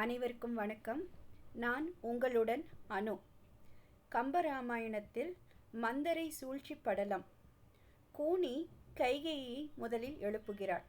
அனைவருக்கும் வணக்கம். நான் உங்களுடன் அனு. கம்பராமாயணத்தில் மந்தரை சூழ்ச்சி படலம். கூனி கைகேயியை முதலில் எழுப்புகிறாள்.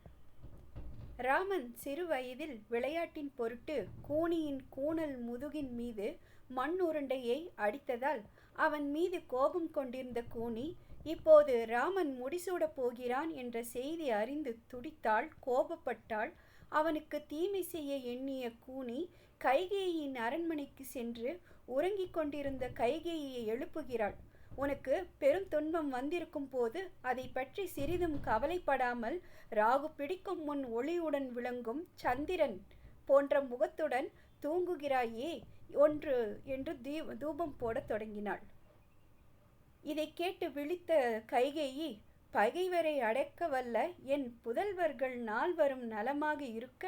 ராமன் சிறு வயதில் விளையாட்டின் பொருட்டு கூனியின் கூனல் முதுகின் மீது மண் உருண்டையை அடித்ததால் அவன் மீது கோபம் கொண்டிருந்த கூனி இப்போது ராமன் முடிசூடப் போகிறான் என்ற செய்தி அறிந்து துடித்தாள், கோபப்பட்டாள். அவனுக்கு தீமை செய்ய எண்ணிய கூனி கைகேயியின் அரண்மனைக்கு சென்று உறங்கிக் கொண்டிருந்த கைகேயியை எழுப்புகிறாள். உனக்கு பெரும் துன்பம் வந்திருக்கும் போது அதை பற்றி சிறிதும் கவலைப்படாமல் ராகு பிடிக்கும் முன் ஒளியுடன் விளங்கும் சந்திரன் போன்ற முகத்துடன் தூங்குகிறாயே என்று தூபம் போடத் தொடங்கினாள். இதை கேட்டு விழித்த கைகேயி, பகைவரை அடக்க வல்ல என் புதல்வர்கள் நால்வரும் நலமாக இருக்க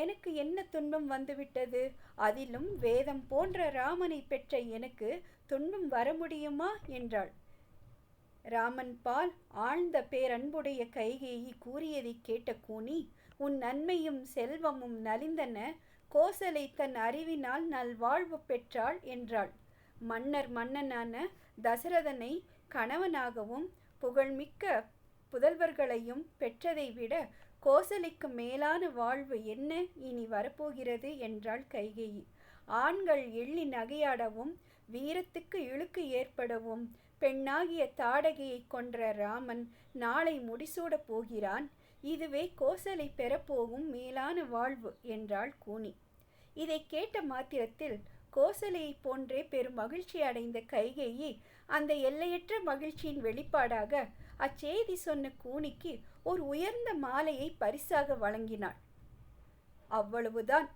எனக்கு என்ன துன்பம் வந்துவிட்டது? அதிலும் வேதம் போன்ற ராமனை பெற்ற எனக்கு துன்பம் வர முடியுமா என்றாள். ராமன் பால் ஆழ்ந்த பேரன்புடைய கைகேயி கூறியதை கேட்ட கூனி, உன் நன்மையும் செல்வமும் நலிந்தன, கோசலை தன் அறிவினால் நல்வாழ்வு பெற்றாள் என்றாள். மன்னனான தசரதனை கணவனாகவும் புகழ்மிக்க புதல்வர்களையும் பெற்றதை விட கோசலைக்கு மேலான வாழ்வு என்ன இனி வரப்போகிறது என்றாள் கைகேயி. ஆண்கள் எள்ளி நகையாடவும் வீரத்துக்கு இழுக்கு ஏற்படவும் பெண்ணாகிய தாடகையை கொன்ற ராமன் நாளை முடிசூடப் போகிறான். இதுவே கோசலை பெறப்போகும் மேலான வாழ்வு என்றாள் கூனி. இதை கேட்ட மாத்திரத்தில் கோசலையை போன்றே பெரும் மகிழ்ச்சி அடைந்த கைகேயி அந்த எல்லையற்ற மகிழ்ச்சியின் வெளிப்பாடாக அச்செய்தி சொன்ன கூனிக்கு ஒரு உயர்ந்த மாலையை பரிசாக வழங்கினாள். அவ்வளவுதான்.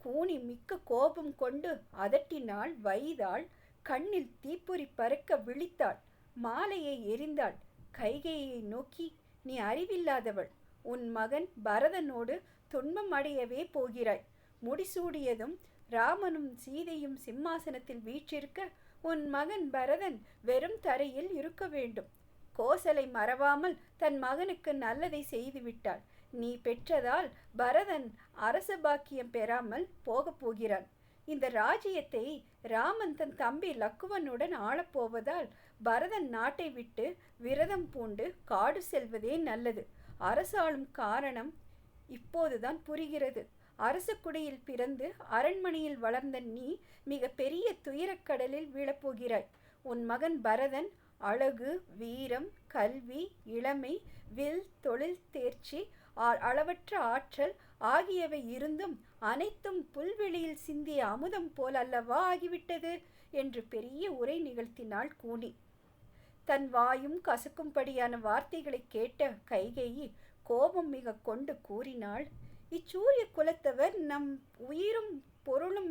கூனி மிக்க கோபம் கொண்டு அதட்டினாள், வைதாள், கண்ணில் தீப்பொறி பறக்க விழித்தாள், மாலையை எறிந்தாள். கைகேயை நோக்கி, நீ அறிவில்லாதவள், உன் மகன் பரதனோடு துன்பம் அடையவே போகிறாய். முடிசூடியதும் ராமனும் சீதையும் சிம்மாசனத்தில் வீற்றிருக்க உன் மகன் பரதன் வெறும் தரையில் இருக்க வேண்டும். கோசலை மறவாமல் தன் மகனுக்கு நல்லதை செய்துவிட்டாள். நீ பெற்றதால் பரதன் அரச பாக்கியம் பெறாமல் போகப் போகிறான். இந்த ராஜ்யத்தை ராமன் தன் தம்பி லக்குவனுடன் ஆளப்போவதால் பரதன் நாட்டை விட்டு விரதம் பூண்டு காடு செல்வதே நல்லது. அரசாளும் காரணம் இப்போதுதான் புரிகிறது. அரச குடியில் பிறந்து அரண்மனையில் வளர்ந்த நீ மிக பெரிய துயரக்கடலில் வீழப்போகிறாய். உன் மகன் பரதன் அழகு, வீரம், கல்வி, இளமை, வில், தொழில் தேர்ச்சி, அளவற்ற ஆற்றல் ஆகியவை இருந்தும் அனைத்தும் புல்வெளியில் சிந்திய அமுதம் போல் அல்லவா ஆகிவிட்டது என்று பெரிய உரை நிகழ்த்தினாள் கூனி. தன் வாயும் கசக்கும்படியான வார்த்தைகளை கேட்ட கைகேயி கோபம் மிக கொண்டு கூறினாள், இச்சூரிய குலத்தவர் நம் உயிரும் பொருளும்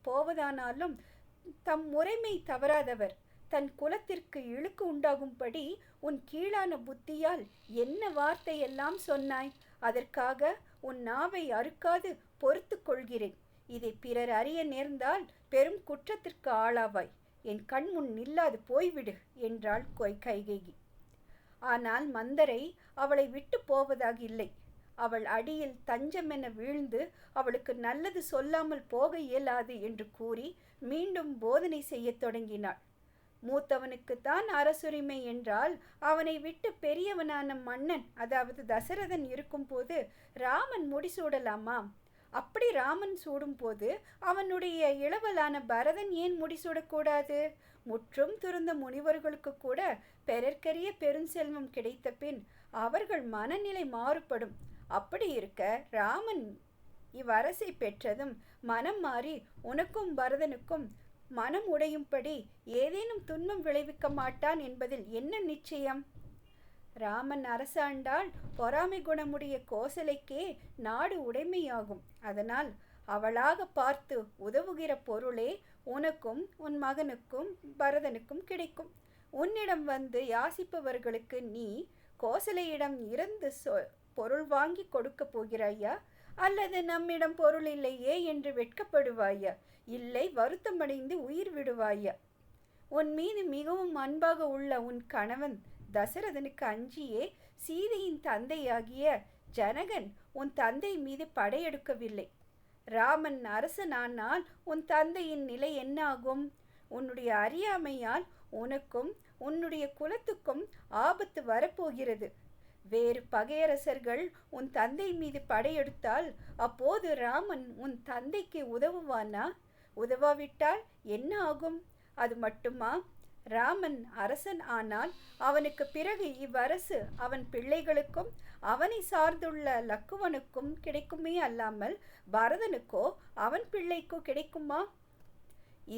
போவதானாலும் தம் முறைமை தவறாதவர். தன் குலத்திற்கு இழுக்கு உண்டாகும்படி உன் கீழான புத்தியால் என்ன வார்த்தையெல்லாம் சொன்னாய். அதற்காக உன் நாவை அறுக்காது பொறுத்து கொள்கிறேன். இதை பிறர் அறிய நேர்ந்தால் பெரும் குற்றத்திற்கு ஆளாவாய். என் கண் முன் நில்லாது போய்விடு என்றாள் கைகேயி. ஆனால் மந்தரை அவளை விட்டு போவதாக இல்லை. அவள் அடியில் தஞ்சமென வீழ்ந்து அவளுக்கு நல்லது சொல்லாமல் போக இயலாது என்று கூறி மீண்டும் போதனை செய்ய தொடங்கினாள். மூத்தவனுக்குத்தான் அரசுரிமை என்றால் அவனை விட்டு பெரியவனான மன்னன், அதாவது தசரதன் இருக்கும்போது ராமன் முடிசூடலாமா? அப்படி ராமன் சூடும்போது அவனுடைய இளவலான பரதன் ஏன் முடிசூடக்கூடாது? முற்றும் துறந்த முனிவர்களுக்கு கூட பெறற்கரிய பெருஞ்செல்வம் கிடைத்த பின் அவர்கள் மனநிலை மாறுபடும். அப்படி இருக்க ராமன் இவ்வரசை பெற்றதும் மனம் மாறி உனக்கும் பரதனுக்கும் மனம் உடையும்படி ஏதேனும் துன்பம் விளைவிக்க மாட்டான் என்பதில் என்ன நிச்சயம்? ராமன் அரசாண்டால் பொறாமை குணமுடைய கோசலைக்கே நாடு உடைமையாகும். அதனால் அவளாக பார்த்து உதவுகிற பொருளே உனக்கும் உன் மகனுக்கும் பரதனுக்கும் கிடைக்கும். உன்னிடம் வந்து யாசிப்பவர்களுக்கு நீ கோசலையிடம் இருந்து பொருள் வாங்கி கொடுக்க போகிறாயா? அல்லது நம்மிடம் பொருள் இல்லையே என்று வெட்கப்படுவாயா? இல்லை, வருத்தமடைந்து உயிர் விடுவாயா? உன் மீது மிகவும் அன்பாக உள்ள உன் கணவன் தசரதனுக்கு அஞ்சியே சீதையின் தந்தையாகிய ஜனகன் உன் தந்தை மீது படையெடுக்கவில்லை. ராமன் அரசனானால் உன் தந்தையின் நிலை என்னாகும்? உன்னுடைய அறியாமையால் உனக்கும் உன்னுடைய குலத்துக்கும் ஆபத்து வரப்போகிறது. வேறு பகையரசர்கள் உன் தந்தை மீது படையெடுத்தால் அப்போது ராமன் உன் தந்தைக்கு உதவுவானா? உதவாவிட்டால் என்ன ஆகும்? அது மட்டுமா? ராமன் அரசன் ஆனால் அவனுக்கு பிறகு இவ்வரசு அவன் பிள்ளைகளுக்கும் அவனை சார்ந்துள்ள லக்குவனுக்கும் கிடைக்குமே அல்லாமல் பரதனுக்கோ அவன் பிள்ளைக்கோ கிடைக்குமா?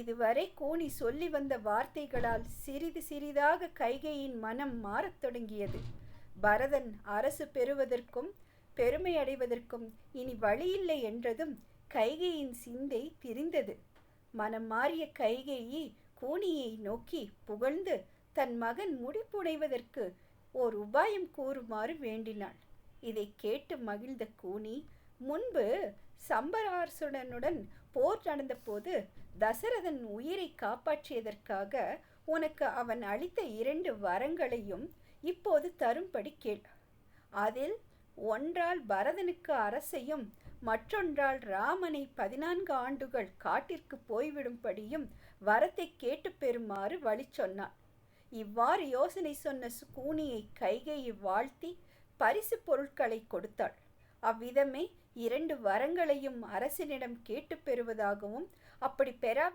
இதுவரை கூனி சொல்லி வந்த வார்த்தைகளால் சிறிது சிறிதாக கைகேயின் மனம் மாறத் தொடங்கியது. பரதன் அரசு பெறுவதற்கும் பெருமை அடைவதற்கும் இனி வழியில்லை என்றதும் கைகேயின் சிந்தை திரிந்தது. மனம் மாறிய கைகேயி கூனியை நோக்கி புகழ்ந்து தன் மகன் முடிப்புனைவதற்கு ஓர் உபாயம் கூறுமாறு வேண்டினாள். இதை கேட்டு மகிழ்ந்த கூனி, முன்பு சம்பராசுரனுடன் போர் நடந்தபோது தசரதன் உயிரை காப்பாற்றியதற்காக உனக்கு அவன் அளித்த 2 வரங்களையும் இப்போது தரும்படி கேள். அதில் ஒன்றால் பரதனுக்கு அரசையும் மற்றொன்றால் ராமனை 14 ஆண்டுகள் காட்டிற்கு போய்விடும்படியும் வரத்தை கேட்டு பெறுமாறு வழி சொன்னான். இவ்வாறு யோசனை சொன்ன கூனியை கைகேயி வாழ்த்தி பரிசு பொருட்களை கொடுத்தாள். அவ்விதமே 2 வரங்களையும் அரசனிடம் கேட்டு பெறுவதாகவும் அப்படி பெறாவிட்டால்